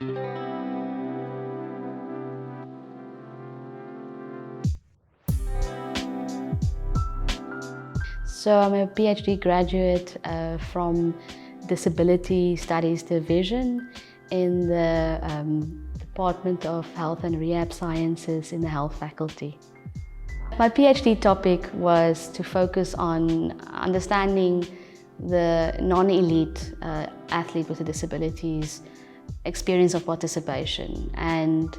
So I'm a PhD graduate from Disability Studies Division in the Department of Health and Rehab Sciences in the Health Faculty. My PhD topic was to focus on understanding the non-elite athlete with disabilities experience of participation, and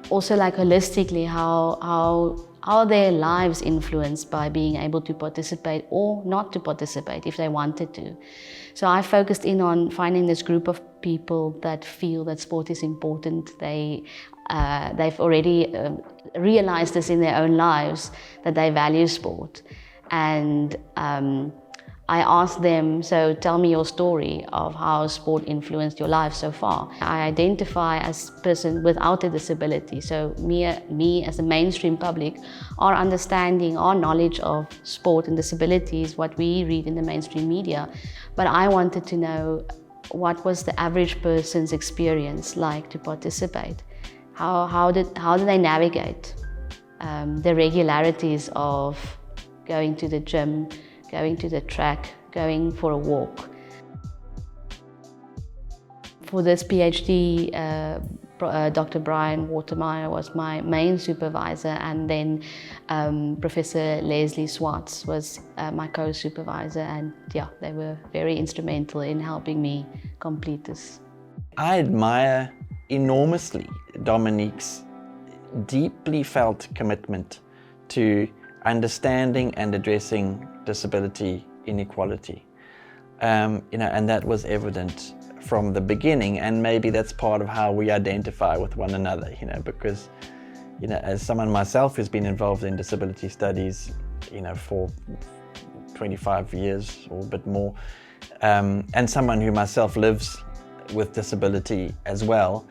also like holistically how their lives influenced by being able to participate or not to participate if they wanted to. So I focused in on finding this group of people that feel that sport is important. They've already realized this in their own lives, that they value sport. And I asked them, so tell me your story of how sport influenced your life so far. I identify as a person without a disability, so me as the mainstream public, our understanding, our knowledge of sport and disabilities, what we read in the mainstream media. But I wanted to know, what was the average person's experience like to participate? How did they navigate the regularities of going to the gym, going to the track, going for a walk? For this PhD, Dr. Brian Watermeyer was my main supervisor, and then Professor Leslie Swartz was my co-supervisor, and yeah, they were very instrumental in helping me complete this. I admire enormously Dominique's deeply felt commitment to understanding and addressing disability inequality. And that was evident from the beginning, and maybe that's part of how we identify with one another, because, as someone myself who's been involved in disability studies, for 25 years or a bit more, and someone who myself lives with disability as well,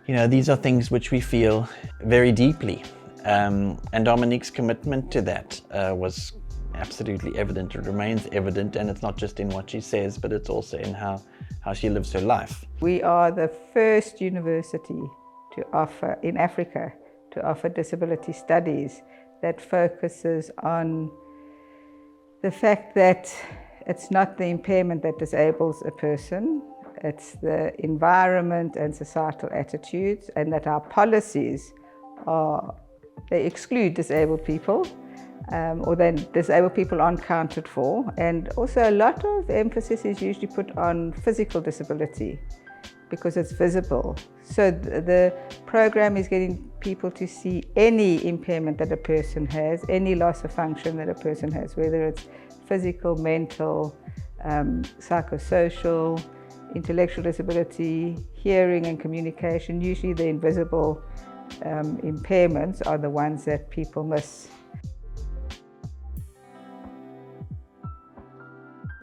these are things which we feel very deeply. And Dominique's commitment to that was absolutely evident. It remains evident, and it's not just in what she says, but it's also in how she lives her life. We are the first university to offer, in Africa, to offer disability studies that focuses on the fact that it's not the impairment that disables a person, it's the environment and societal attitudes, and that our policies they exclude disabled people, or then disabled people aren't counted for. And also a lot of emphasis is usually put on physical disability because it's visible. So the program is getting people to see any impairment that a person has, any loss of function that a person has, whether it's physical, mental, psychosocial, intellectual disability, hearing and communication. Usually the invisible impairments are the ones that people miss.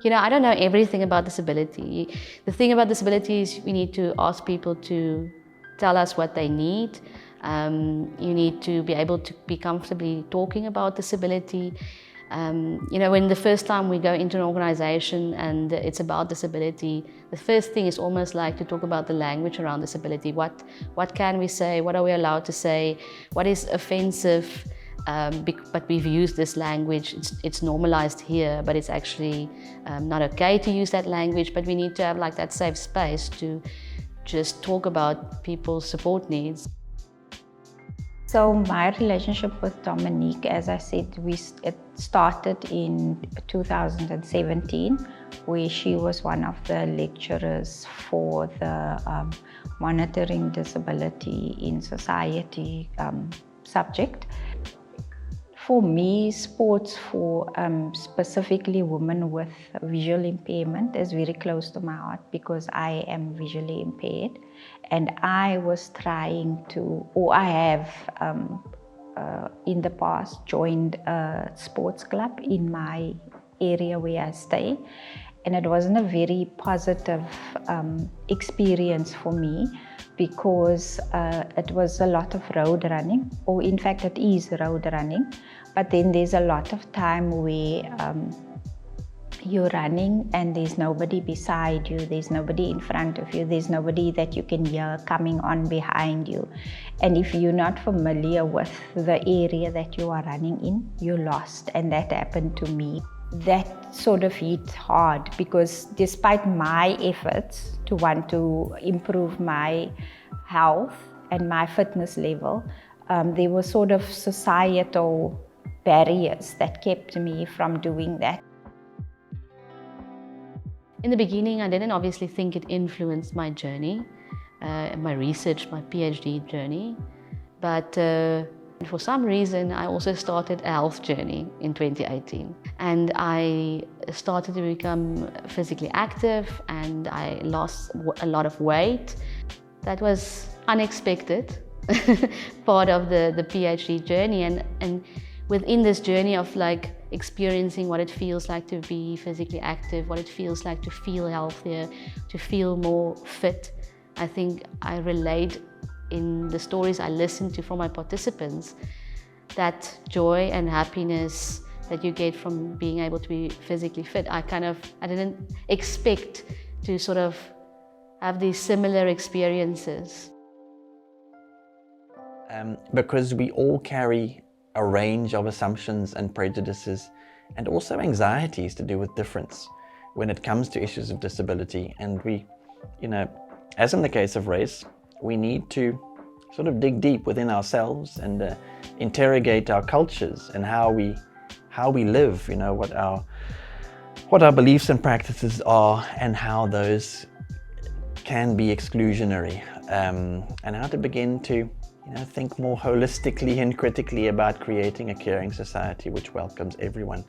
I don't know everything about disability. The thing about disability is we need to ask people to tell us what they need. You need to be able to be comfortably talking about disability. When the first time we go into an organization and it's about disability, the first thing is almost like to talk about the language around disability. What can we say? What are we allowed to say? What is offensive? But we've used this language. It's normalized here, but it's actually not okay to use that language. But we need to have like that safe space to just talk about people's support needs. So my relationship with Dominique, as I said, it started in 2017, where she was one of the lecturers for the Monitoring Disability in Society subject. For me, sports for specifically women with visual impairment is very close to my heart because I am visually impaired, and I was trying to, or I have in the past joined a sports club in my area where I stay, and it wasn't a very positive experience for me because it was a lot of road running, or in fact it is road running, but then there's a lot of time where you're running and there's nobody beside you, there's nobody in front of you, there's nobody that you can hear coming on behind you. And if you're not familiar with the area that you are running in, you're lost. And that happened to me. That sort of hit hard because despite my efforts to want to improve my health and my fitness level, there were sort of societal barriers that kept me from doing that. In the beginning, I didn't obviously think it influenced my journey, my research, my PhD journey. But for some reason, I also started a health journey in 2018. And I started to become physically active and I lost a lot of weight. That was unexpected, part of the PhD journey. And within this journey of like experiencing what it feels like to be physically active, what it feels like to feel healthier, to feel more fit, I think I relate in the stories I listen to from my participants, that joy and happiness that you get from being able to be physically fit. I didn't expect to sort of have these similar experiences. Because we all carry a range of assumptions and prejudices and also anxieties to do with difference when it comes to issues of disability. And we, as in the case of race, we need to sort of dig deep within ourselves and interrogate our cultures and how we live, what our beliefs and practices are and how those can be exclusionary, and how to begin to think more holistically and critically about creating a caring society which welcomes everyone.